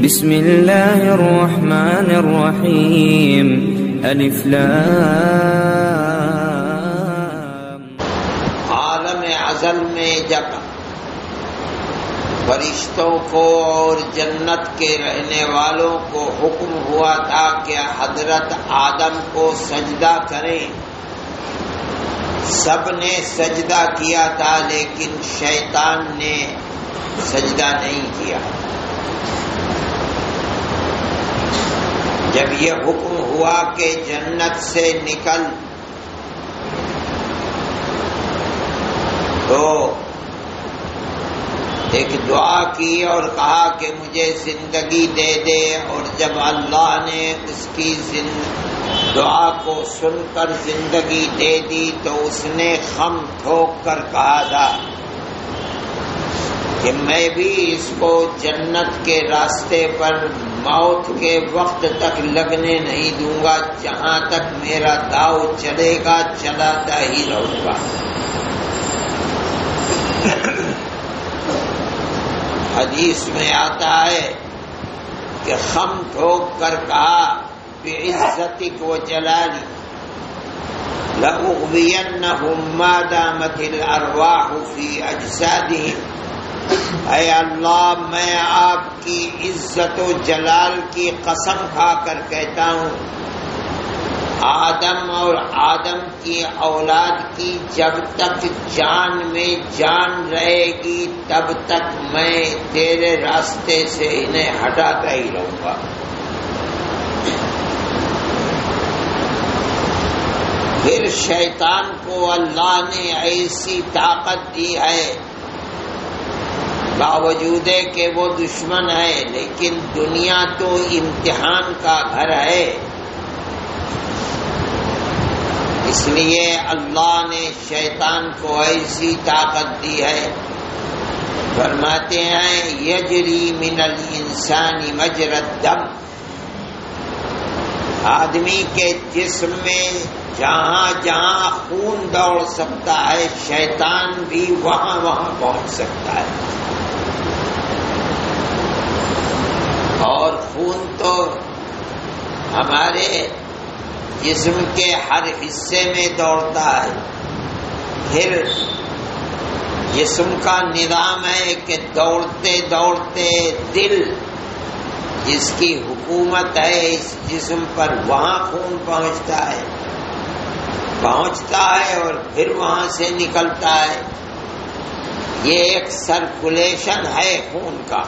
بسم اللہ الرحمن الرحیم الف لام۔ عالم ازل میں جب فرشتوں کو اور جنت کے رہنے والوں کو حکم ہوا تھا کہ حضرت آدم کو سجدہ کریں، سب نے سجدہ کیا تھا لیکن شیطان نے سجدہ نہیں کیا۔ جب یہ حکم ہوا کہ جنت سے نکل، تو ایک دعا کی اور کہا کہ مجھے زندگی دے دے، اور جب اللہ نے اس کی دعا کو سن کر زندگی دے دی تو اس نے خم ٹھوک کر کہا تھا کہ میں بھی اس کو جنت کے راستے پر موت کے وقت تک لگنے نہیں دوں گا، جہاں تک میرا داؤ چلے گا چلاتا ہی رہوں گا۔ حدیث میں آتا ہے کہ خم ٹھوک کر کہا بعزتک و جلالی لأغوینہم ما دامت الارواح فی اجسادہم۔ اے اللہ، میں آپ کی عزت و جلال کی قسم کھا کر کہتا ہوں، آدم اور آدم کی اولاد کی جب تک جان میں جان رہے گی تب تک میں تیرے راستے سے انہیں ہٹاتا ہی رہوں گا۔ پھر شیطان کو اللہ نے ایسی طاقت دی ہے، باوجود ہے کہ وہ دشمن ہے، لیکن دنیا تو امتحان کا گھر ہے، اس لیے اللہ نے شیطان کو ایسی طاقت دی ہے۔ فرماتے ہیں یجری من الانسان مجری الدم، آدمی کے جسم میں جہاں جہاں خون دوڑ سکتا ہے شیطان بھی وہاں وہاں پہنچ سکتا ہے، اور خون تو ہمارے جسم کے ہر حصے میں دوڑتا ہے۔ پھر جسم کا نظام ہے کہ دوڑتے دوڑتے دل، جس کی حکومت ہے اس جسم پر، وہاں خون پہنچتا ہے اور پھر وہاں سے نکلتا ہے۔ یہ ایک سرکولیشن ہے خون کا۔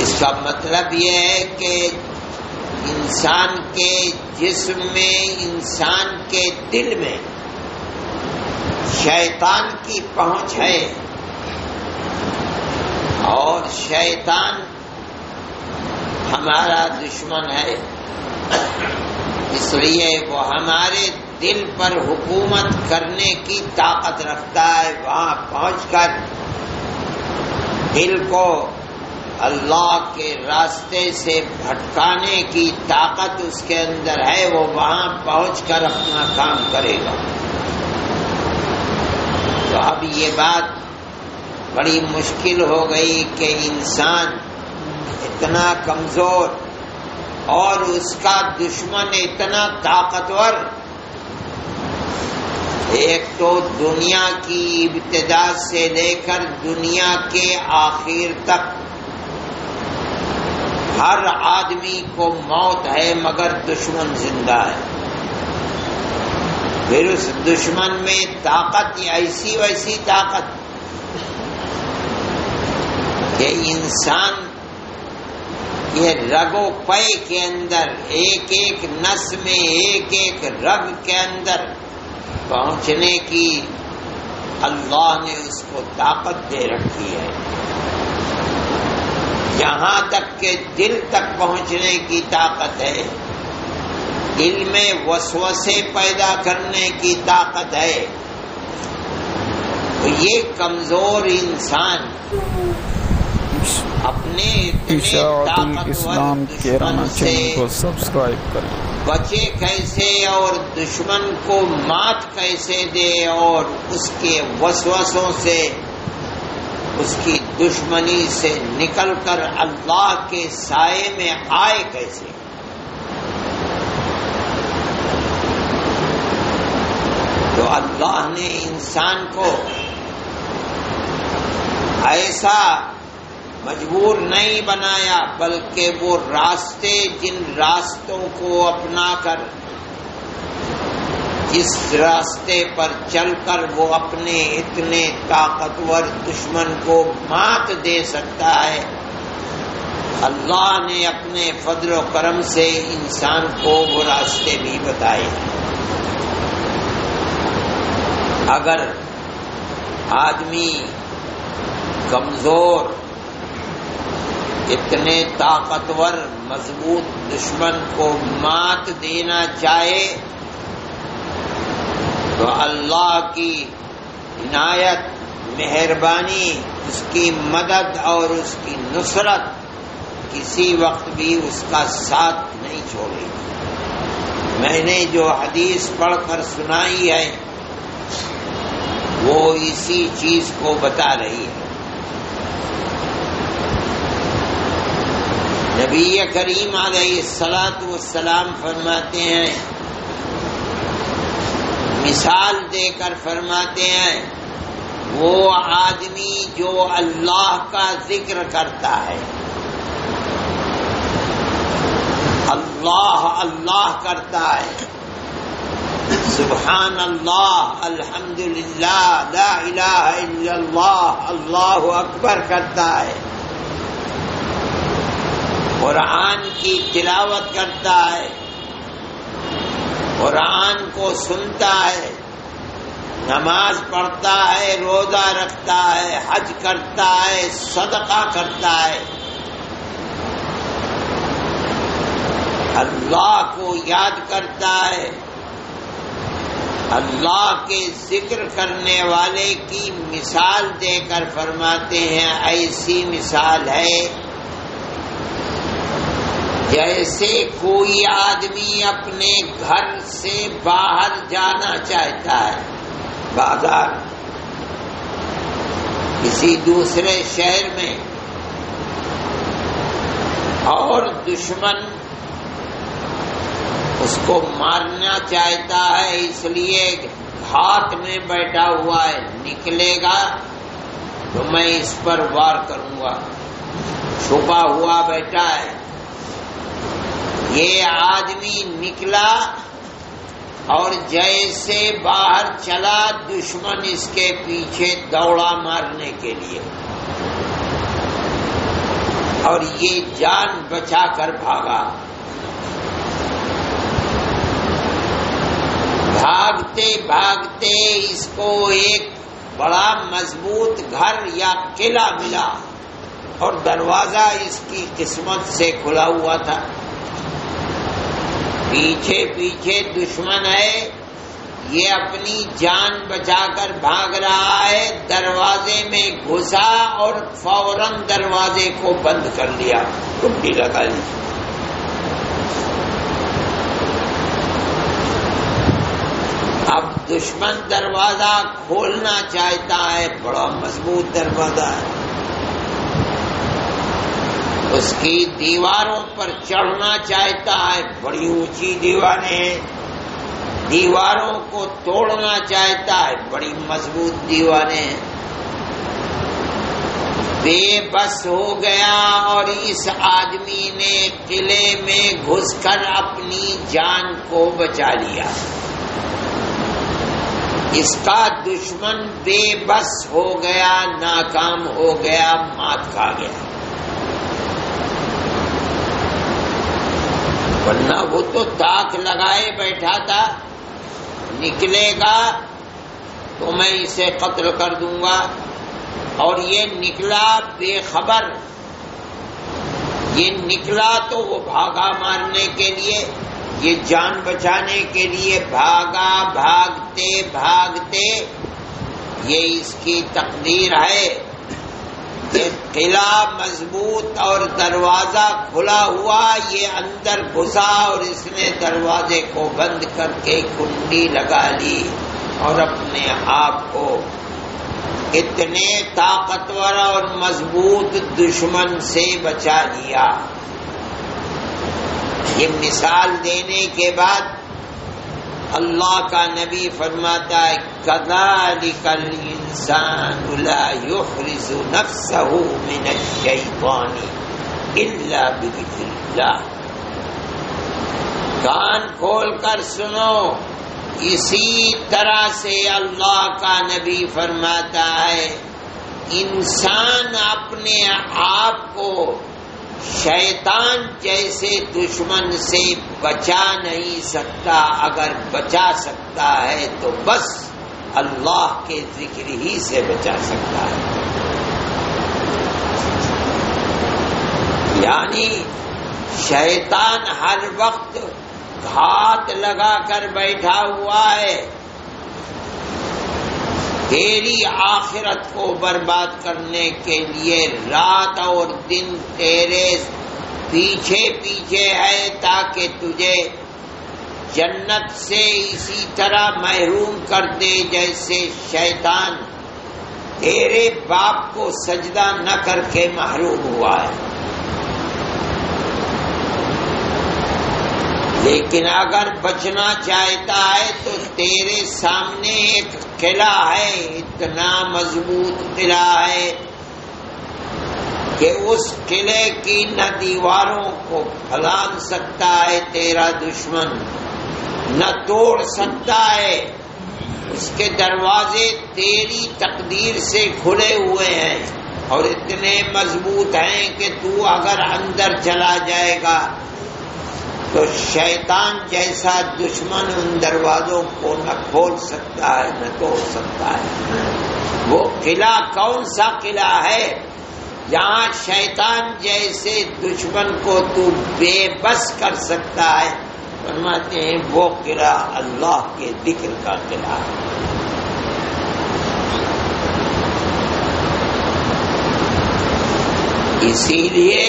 اس کا مطلب یہ ہے کہ انسان کے جسم میں، انسان کے دل میں شیطان کی پہنچ ہے، اور شیطان ہمارا دشمن ہے، اس لیے وہ ہمارے دل پر حکومت کرنے کی طاقت رکھتا ہے۔ وہاں پہنچ کر دل کو اللہ کے راستے سے بھٹکانے کی طاقت اس کے اندر ہے، وہ وہاں پہنچ کر اپنا کام کرے گا۔ تو اب یہ بات بڑی مشکل ہو گئی کہ انسان اتنا کمزور اور اس کا دشمن اتنا طاقتور، ایک تو دنیا کی ابتدا سے لے کر دنیا کے آخر تک ہر آدمی کو موت ہے مگر دشمن زندہ ہے۔ پھر اس دشمن میں طاقت ایسی ویسی طاقت کہ انسان یہ رگ و پے کے اندر، ایک ایک نس میں، ایک ایک رگ کے اندر پہنچنے کی اللہ نے اس کو طاقت دے رکھی ہے، یہاں تک کہ دل تک پہنچنے کی طاقت ہے، دل میں وسوسے پیدا کرنے کی طاقت ہے۔ تو یہ کمزور انسان اپنے اشاعت الاسلام کیرانہ چینل کو سبسکرائب کریں، بچے کیسے اور دشمن کو مات کیسے دے اور اس کے وسوسوں سے اس کی دشمنی سے نکل کر اللہ کے سائے میں آئے کیسے؟ تو اللہ نے انسان کو ایسا مجبور نہیں بنایا، بلکہ وہ راستے، جن راستوں کو اپنا کر، جس راستے پر چل کر وہ اپنے اتنے طاقتور دشمن کو مات دے سکتا ہے، اللہ نے اپنے فضل و کرم سے انسان کو وہ راستے بھی بتائے۔ اگر آدمی کمزور، اتنے طاقتور مضبوط دشمن کو مات دینا چاہے تو اللہ کی عنایت، مہربانی، اس کی مدد اور اس کی نصرت کسی وقت بھی اس کا ساتھ نہیں چھوڑے گی۔ میں نے جو حدیث پڑھ کر سنائی ہے وہ اسی چیز کو بتا رہی ہے۔ نبی کریم علیہ الصلاۃ والسلام فرماتے ہیں، مثال دے کر فرماتے ہیں، وہ آدمی جو اللہ کا ذکر کرتا ہے، اللہ اللہ کرتا ہے، سبحان اللہ، الحمدللہ، لا الہ الا اللہ، اللہ اکبر کرتا ہے، قرآن کی تلاوت کرتا ہے، قرآن کو سنتا ہے، نماز پڑھتا ہے، روزہ رکھتا ہے، حج کرتا ہے، صدقہ کرتا ہے، اللہ کو یاد کرتا ہے، اللہ کے ذکر کرنے والے کی مثال دے کر فرماتے ہیں، ایسی مثال ہے جیسے کوئی آدمی اپنے گھر سے باہر جانا چاہتا ہے، بازار، کسی دوسرے شہر میں، اور دشمن اس کو مارنا چاہتا ہے، اس لیے ہاتھ میں بیٹھا ہوا ہے، نکلے گا تو میں اس پر وار کروں گا، چھپا ہوا بیٹھا ہے۔ یہ آدمی نکلا اور جیسے باہر چلا، دشمن اس کے پیچھے دوڑا مارنے کے لیے، اور یہ جان بچا کر بھاگا۔ بھاگتے بھاگتے اس کو ایک بڑا مضبوط گھر یا قلعہ ملا، اور دروازہ اس کی قسمت سے کھلا ہوا تھا۔ پیچھے پیچھے دشمن ہے، یہ اپنی جان بچا کر بھاگ رہا ہے، دروازے میں گھسا اور فوراً دروازے کو بند کر لیا، کنڈی لگا لی۔ اب دشمن دروازہ کھولنا چاہتا ہے، بڑا مضبوط دروازہ ہے، اس کی دیواروں پر چڑھنا چاہتا ہے، بڑی اونچی دیواریں ہیں، دیواروں کو توڑنا چاہتا ہے، بڑی مضبوط دیواریں ہیں۔ بے بس ہو گیا اور اس آدمی نے قلعے میں گھس کر اپنی جان کو بچا لیا۔ اس کا دشمن بے بس ہو گیا، ناکام ہو گیا، مات کھا گیا، ورنہ وہ تو تاک لگائے بیٹھا تھا، نکلے گا تو میں اسے قتل کر دوں گا، اور یہ نکلا بے خبر، یہ نکلا تو وہ بھاگا مارنے کے لیے، یہ جان بچانے کے لیے بھاگا، بھاگتے بھاگتے یہ اس کی تقدیر ہے کہ قلعہ مضبوط اور دروازہ کھلا ہوا، یہ اندر گھسا اور اس نے دروازے کو بند کر کے کنڈی لگا لی اور اپنے آپ کو اتنے طاقتور اور مضبوط دشمن سے بچا لیا۔ یہ مثال دینے کے بعد اللہ کا نبی فرماتا ہے کذالک الانسان لا یحرز نفسہ من الشیطان الا بذکر اللہ۔ کان کھول کر سنو، اسی طرح سے اللہ کا نبی فرماتا ہے انسان اپنے آپ کو شیطان جیسے دشمن سے بچا نہیں سکتا، اگر بچا سکتا ہے تو بس اللہ کے ذکر ہی سے بچا سکتا ہے۔ یعنی شیطان ہر وقت گھات لگا کر بیٹھا ہوا ہے، تیری آخرت کو برباد کرنے کے لیے رات اور دن تیرے پیچھے پیچھے ہے، تاکہ تجھے جنت سے اسی طرح محروم کر دے جیسے شیطان تیرے باپ کو سجدہ نہ کر کے محروم ہوا ہے۔ لیکن اگر بچنا چاہتا ہے تو تیرے سامنے ایک قلعہ ہے، اتنا مضبوط قلعہ ہے کہ اس قلعے کی نہ دیواروں کو پھلانگ سکتا ہے تیرا دشمن، نہ توڑ سکتا ہے، اس کے دروازے تیری تقدیر سے کھلے ہوئے ہیں اور اتنے مضبوط ہیں کہ تو اگر اندر چلا جائے گا تو شیطان جیسا دشمن ان دروازوں کو نہ کھول سکتا ہے نہ توڑ سکتا ہے۔ وہ قلعہ کون سا قلعہ ہے جہاں شیطان جیسے دشمن کو تو بے بس کر سکتا ہے؟ فرماتے ہیں وہ قلعہ اللہ کے ذکر کا قلعہ ہے۔ اسی لیے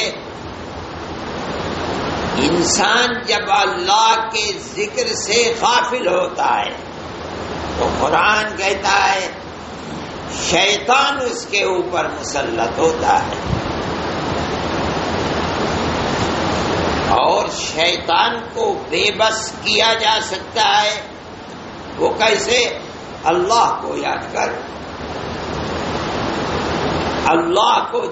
انسان جب اللہ کے ذکر سے غافل ہوتا ہے تو قرآن کہتا ہے شیطان اس کے اوپر مسلط ہوتا ہے، اور شیطان کو بے بس کیا جا سکتا ہے۔ وہ کیسے؟ اللہ کو یاد کر، اللہ کو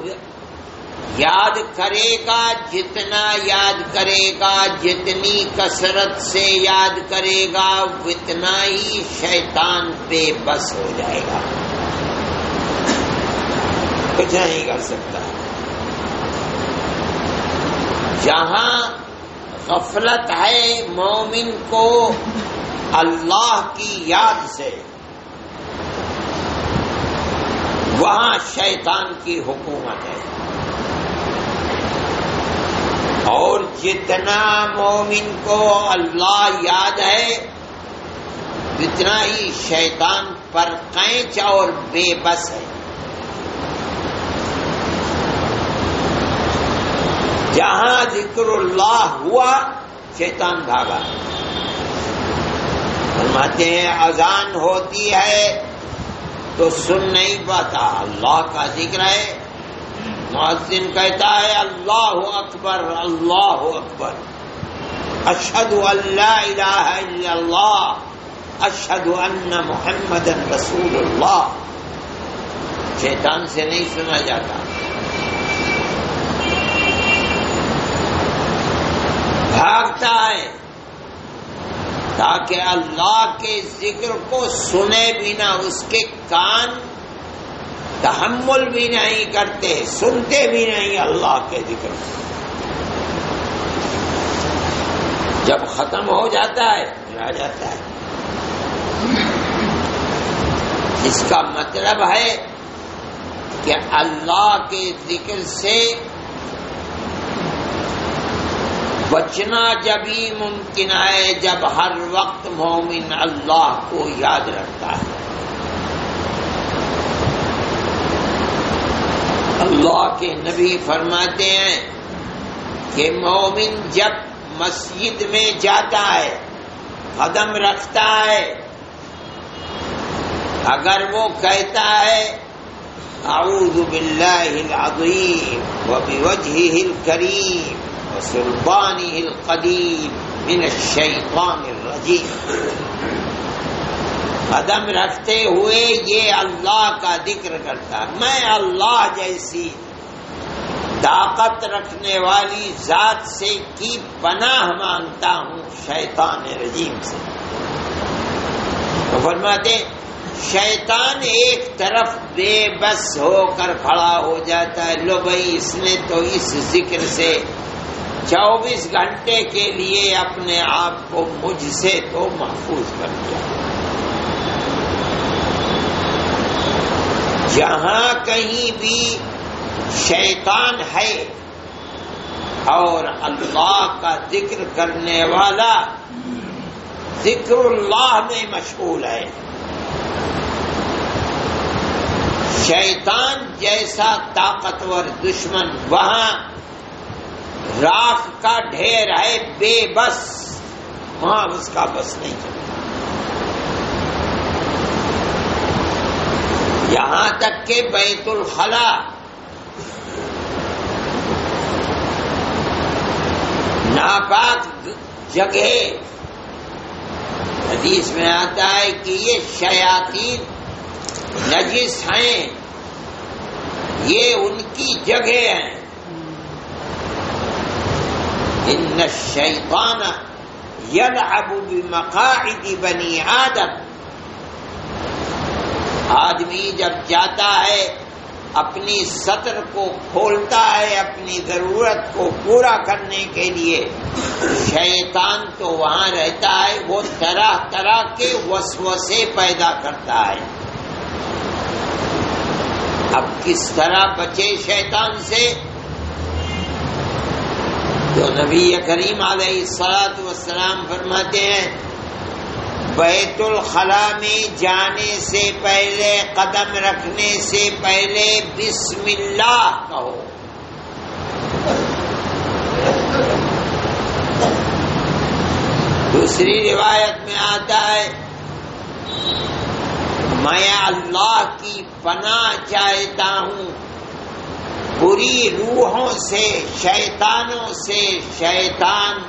یاد کرے گا، جتنا یاد کرے گا، جتنی کثرت سے یاد کرے گا، اتنا ہی شیطان بے بس ہو جائے گا، کچھ نہیں کر سکتا۔ جہاں غفلت ہے مومن کو اللہ کی یاد سے، وہاں شیطان کی حکومت ہے، اور جتنا مومن کو اللہ یاد ہے اتنا ہی شیطان پر قینچ اور بے بس ہے۔ جہاں ذکر اللہ ہوا شیطان بھاگا۔ فرماتے ہیں اذان ہوتی ہے تو سن نہیں پاتا، اللہ کا ذکر ہے، مؤذن کہتا ہے اللہ اکبر اللہ اکبر، اشہد ان لا الہ الا اللہ، اشہد ان محمد رسول اللہ، شیطان سے نہیں سنا جاتا۔ بھاگتا ہے تاکہ اللہ کے ذکر کو سنے بھی نہ، اس کے کان تحمل بھی نہیں کرتے، سنتے بھی نہیں اللہ کے ذکر۔ جب ختم ہو جاتا ہے آ جاتا ہے۔ اس کا مطلب ہے کہ اللہ کے ذکر سے بچنا جب ہی ممکن ہے جب ہر وقت مومن اللہ کو یاد رکھتا ہے۔ اللہ کے نبی فرماتے ہیں کہ مومن جب مسجد میں جاتا ہے، قدم رکھتا ہے، اگر وہ کہتا ہے اعوذ باللہ العظیم وبوجہہ الکریم وسلطانہ القدیم من الشیطان الرجیم، قدم رکھتے ہوئے یہ اللہ کا ذکر کرتا ہے، میں اللہ جیسی طاقت رکھنے والی ذات سے کی پناہ مانگتا ہوں شیطان رجیم سے۔ تو فرماتے شیطان ایک طرف بے بس ہو کر کھڑا ہو جاتا ہے، لو بھائی اس نے تو اس ذکر سے 24 گھنٹے کے لیے اپنے آپ کو مجھ سے تو محفوظ کر دیا۔ جہاں کہیں بھی شیطان ہے اور اللہ کا ذکر کرنے والا ذکر اللہ میں مشغول ہے، شیطان جیسا طاقتور دشمن وہاں راکھ کا ڈھیر ہے بے بس، وہاں اس کا بس نہیں چلتا۔ یہاں تک کہ بیت الخلا ناپاک جگہ، حدیث میں آتا ہے کہ یہ شیاطین نجس ہیں، یہ ان کی جگہ ہیں۔ ان الشیطان یلعب بمقاعد بنی آدم، آدمی جب جاتا ہے اپنی سطر کو کھولتا ہے اپنی ضرورت کو پورا کرنے کے لیے، شیطان تو وہاں رہتا ہے، وہ طرح طرح کے وسوسے پیدا کرتا ہے۔ اب کس طرح بچے شیطان سے؟ تو نبی کریم علیہ الصلوۃ والسلام فرماتے ہیں بیت الخلا میں جانے سے پہلے، قدم رکھنے سے پہلے بسم اللہ کہو۔ دوسری روایت میں آتا ہے میں اللہ کی پناہ چاہتا ہوں بری روحوں سے، شیطانوں سے، شیطان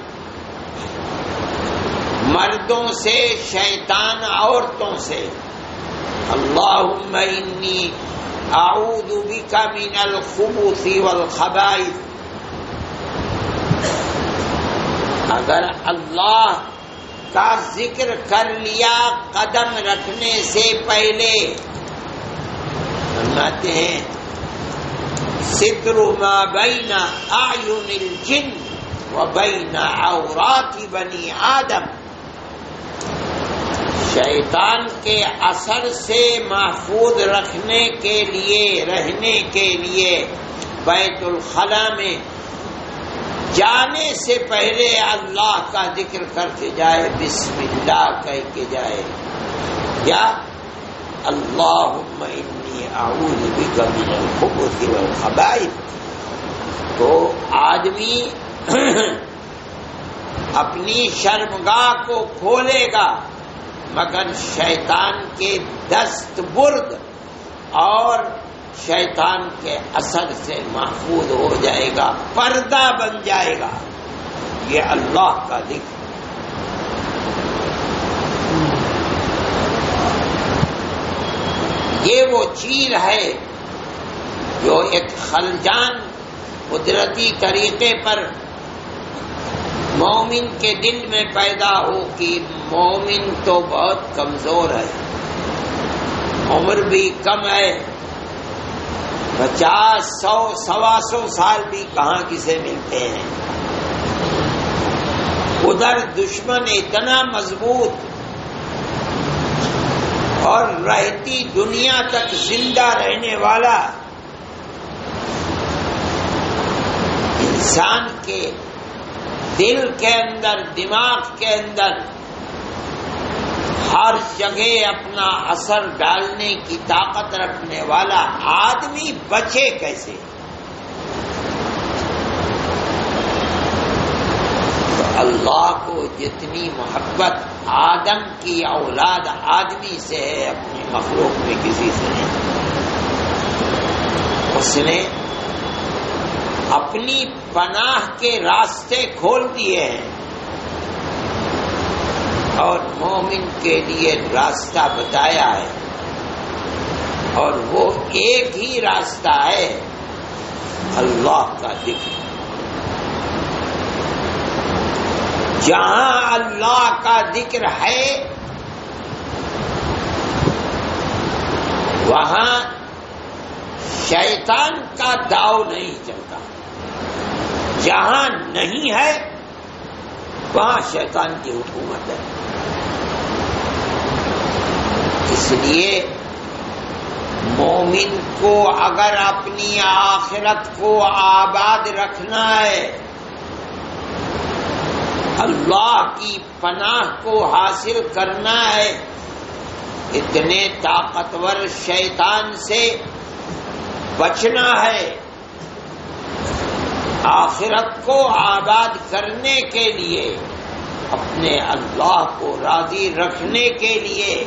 مردوں سے، شیطان عورتوں سے۔ اللہم انی اعوذ بک من الخبث والخبائث۔ اگر اللہ کا ذکر کر لیا قدم رکھنے سے پہلے، فرماتے ہیں ستر ما بین اعین الجن وبین عورات بنی آدم، شیطان کے اثر سے محفوظ رکھنے کے لیے، رہنے کے لیے بیت الخلا میں جانے سے پہلے اللہ کا ذکر کرتے جائے، بسم اللہ کہہ کے جائے، یا اللہم انی اعوذ بک من الخبث والخبائث۔ تو آدمی اپنی شرمگاہ کو کھولے گا مگر شیطان کے دست برد اور شیطان کے اثر سے محفوظ ہو جائے گا، پردہ بن جائے گا۔ یہ اللہ کا ذکر۔ یہ وہ چیز ہے جو ایک خلجان قدرتی طریقے پر مومن کے دل میں پیدا ہو کہ مومن تو بہت کمزور ہے، عمر بھی کم ہے، 50، 100، 125 سال بھی کہاں کسے ملتے ہیں، ادھر دشمن اتنا مضبوط اور رہتی دنیا تک زندہ رہنے والا، انسان کے دل کے اندر، دماغ کے اندر ہر جگہ اپنا اثر ڈالنے کی طاقت رکھنے والا آدمی بچے کیسے؟ تو اللہ کو جتنی محبت آدم کی اولاد آدمی سے ہے اپنی مخلوق میں کسی سے نہیں. اس نے اپنی پناہ کے راستے کھول دیے ہیں اور مومن کے لیے راستہ بتایا ہے، اور وہ ایک ہی راستہ ہے اللہ کا ذکر. جہاں اللہ کا ذکر ہے وہاں شیطان کا داؤ نہیں چلتا، جہاں نہیں ہے وہاں شیطان کی حکومت ہے. اس لیے مومن کو اگر اپنی آخرت کو آباد رکھنا ہے، اللہ کی پناہ کو حاصل کرنا ہے، اتنے طاقتور شیطان سے بچنا ہے، آخرت کو آباد کرنے کے لیے، اپنے اللہ کو راضی رکھنے کے لیے،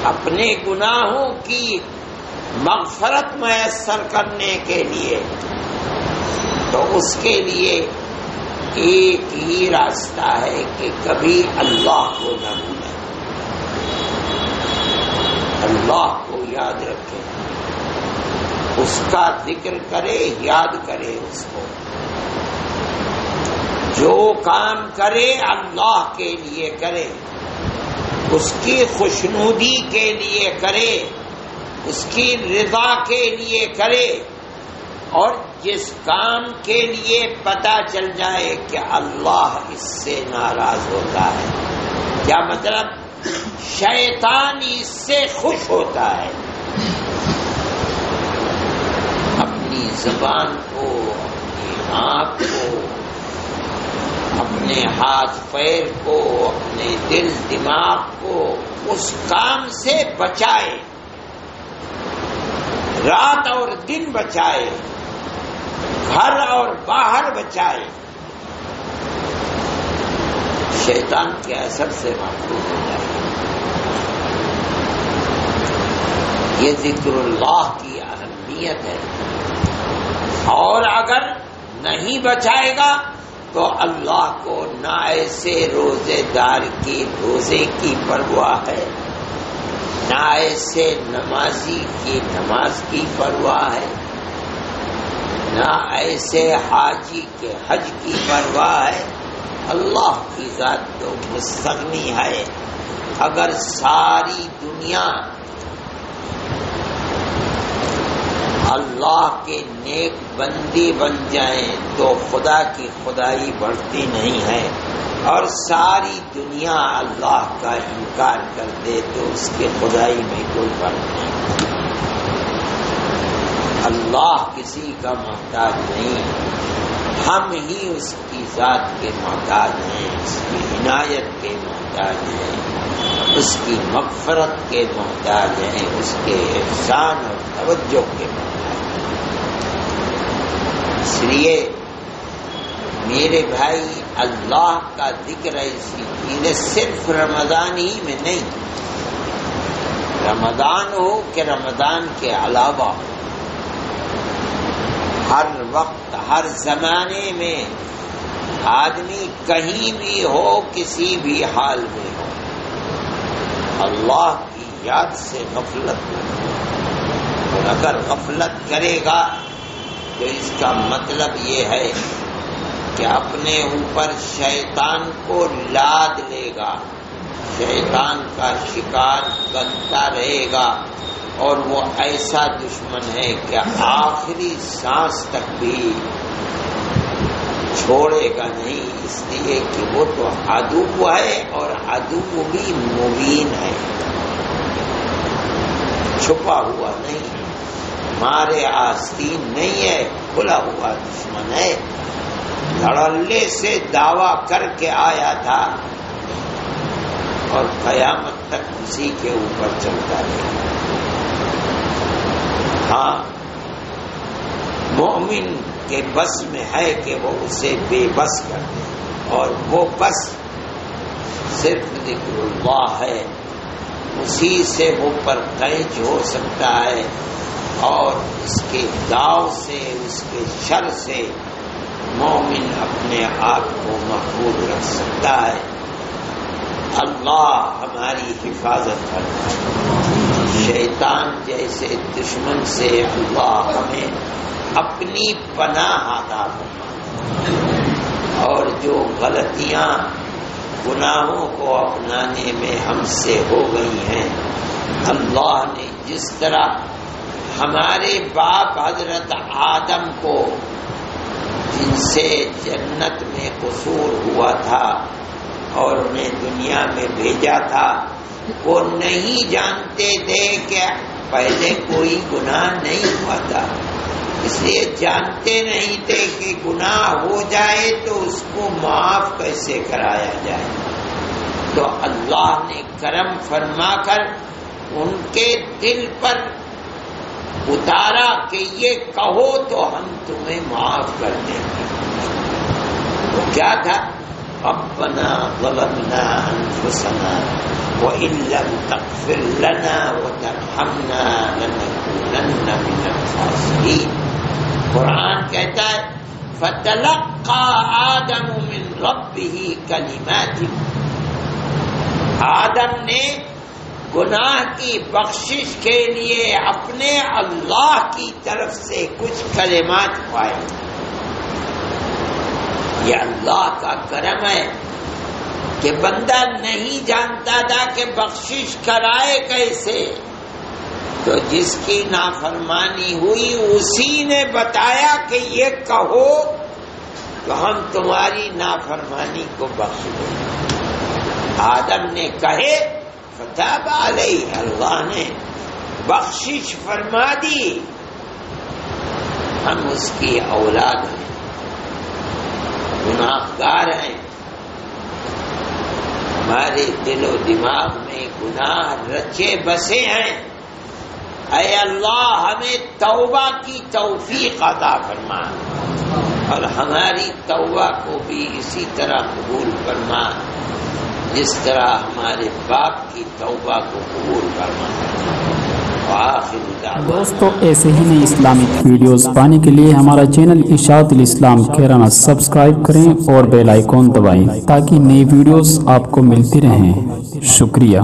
اپنے گناہوں کی مغفرت میسر کرنے کے لیے، تو اس کے لیے ایک ہی راستہ ہے کہ کبھی اللہ کو نہ بھولیں، اللہ کو یاد رکھیں، اس کا ذکر کرے، یاد کرے اس کو. جو کام کرے اللہ کے لیے کرے، اس کی خوشنودی کے لیے کرے، اس کی رضا کے لیے کرے، اور جس کام کے لیے پتہ چل جائے کہ اللہ اس سے ناراض ہوتا ہے، کیا مطلب شیطان اس سے خوش ہوتا ہے، اپنی زبان کو، اپنی آنکھ کو، اپنے ہاتھ پیر کو، اپنے دل دماغ کو اس کام سے بچائے، رات اور دن بچائے، گھر اور باہر بچائے، شیطان کے اثر سے محفوظ ہو جائے. یہ ذکر اللہ کی اہمیت ہے، اور اگر نہیں بچائے گا تو اللہ کو نہ ایسے روزے دار کی روزے کی پرواہ ہے، نہ ایسے نمازی کی نماز کی پرواہ ہے، نہ ایسے حاجی کے حج کی پرواہ ہے. اللہ کی ذات تو مستغنی ہے. اگر ساری دنیا اللہ کے نیک بندی بن جائیں تو خدا کی خدائی بڑھتی نہیں ہے، اور ساری دنیا اللہ کا انکار کر دے تو اس کے خدائی میں کوئی فرق نہیں. اللہ کسی کا محتاج نہیں، ہم ہی اس کی ذات کے محتاج ہیں، اس کی عنایت کے محتاج ہیں، اس کی مغفرت کے محتاج ہیں، اس کے احسان اور توجہ کے محتاج ہیں. اس لیے میرے بھائی اللہ کا ذکر ایسی چیز ہے، صرف رمضان ہی میں نہیں، رمضان ہو کہ رمضان کے علاوہ ہر وقت ہر زمانے میں آدمی کہیں بھی ہو، کسی بھی حال میں ہو، اللہ کی یاد سے غفلت نہیں. اور اگر غفلت کرے گا تو اس کا مطلب یہ ہے کہ اپنے اوپر شیطان کو لاد لے گا، شیطان کا شکار بنتا رہے گا، اور وہ ایسا دشمن ہے کہ آخری سانس تک بھی چھوڑے گا نہیں، اس لیے کہ وہ تو عدو ہے، اور عدو بھی مبین ہے، چھپا ہوا نہیں، مارے آستین نہیں ہے، کھلا ہوا دشمن ہے. دھڑلے سے دعویٰ کر کے آیا تھا اور قیامت تک اسی کے اوپر چلتا رہے. ہاں، مومن کے بس میں ہے کہ وہ اسے بے بس کر دے. اور وہ بس صرف ذکر اللہ ہے، اسی سے وہ پرہیز ہو سکتا ہے اور اس کے داؤ سے، اس کے شر سے مومن اپنے آپ کو محفوظ رکھ سکتا ہے۔ اللہ ہماری حفاظت فرمائے، شیطان جیسے دشمن سے اللہ ہمیں اپنی پناہ عطا فرمائے، اور جو غلطیاں گناہوں کو اپنانے میں ہم سے ہو گئی ہیں، اللہ نے جس طرح ہمارے باپ حضرت آدم کو، جن سے جنت میں قصور ہوا تھا اور انہیں دنیا میں بھیجا تھا، وہ نہیں جانتے تھے کہ پہلے کوئی گناہ نہیں ہوا تھا، اس لیے جانتے نہیں تھے کہ گناہ ہو جائے تو اس کو معاف کیسے کرایا جائے۔ تو اللہ نے کرم فرما کر ان کے دل پر اتارا کہ یہ کہو تو ہم تمہیں معاف کر دیں گے۔ وہ کیا تھا؟ ربنا ظلمنا انفسنا وان لم تغفر لنا وترحمنا لنكونن من الخاسرین۔ قرآن کہتا ہے فتلقى آدم من ربه کلمات، آدم نے گناہ کی بخشش کے لیے اپنے اللہ کی طرف سے کچھ کلمات پائے۔ یہ اللہ کا کرم ہے کہ بندہ نہیں جانتا تھا کہ بخشش کرائے کیسے، تو جس کی نافرمانی ہوئی اسی نے بتایا کہ یہ کہو تو ہم تمہاری نافرمانی کو بخش دیں۔ آدم نے کہے فتاب علیہ، اللہ نے بخشش فرما دی، ہم اس کی اولاد ہیں، گناہگار ہیں، ہمارے دل و دماغ میں گناہ رچے بسے ہیں، اے اللہ ہمیں توبہ کی توفیق عطا فرما، اور ہماری توبہ کو بھی اسی طرح قبول فرما جس طرح ہمارے باپ کی توبہ کو قبول فرما۔ دوستو ایسے ہی نئی اسلامک ویڈیوز پانے کے لیے ہمارا چینل اشاعت الاسلام کیرانہ سبسکرائب کریں اور بیل آئیکن دبائیں تاکہ نئی ویڈیوز آپ کو ملتی رہیں۔ شکریہ۔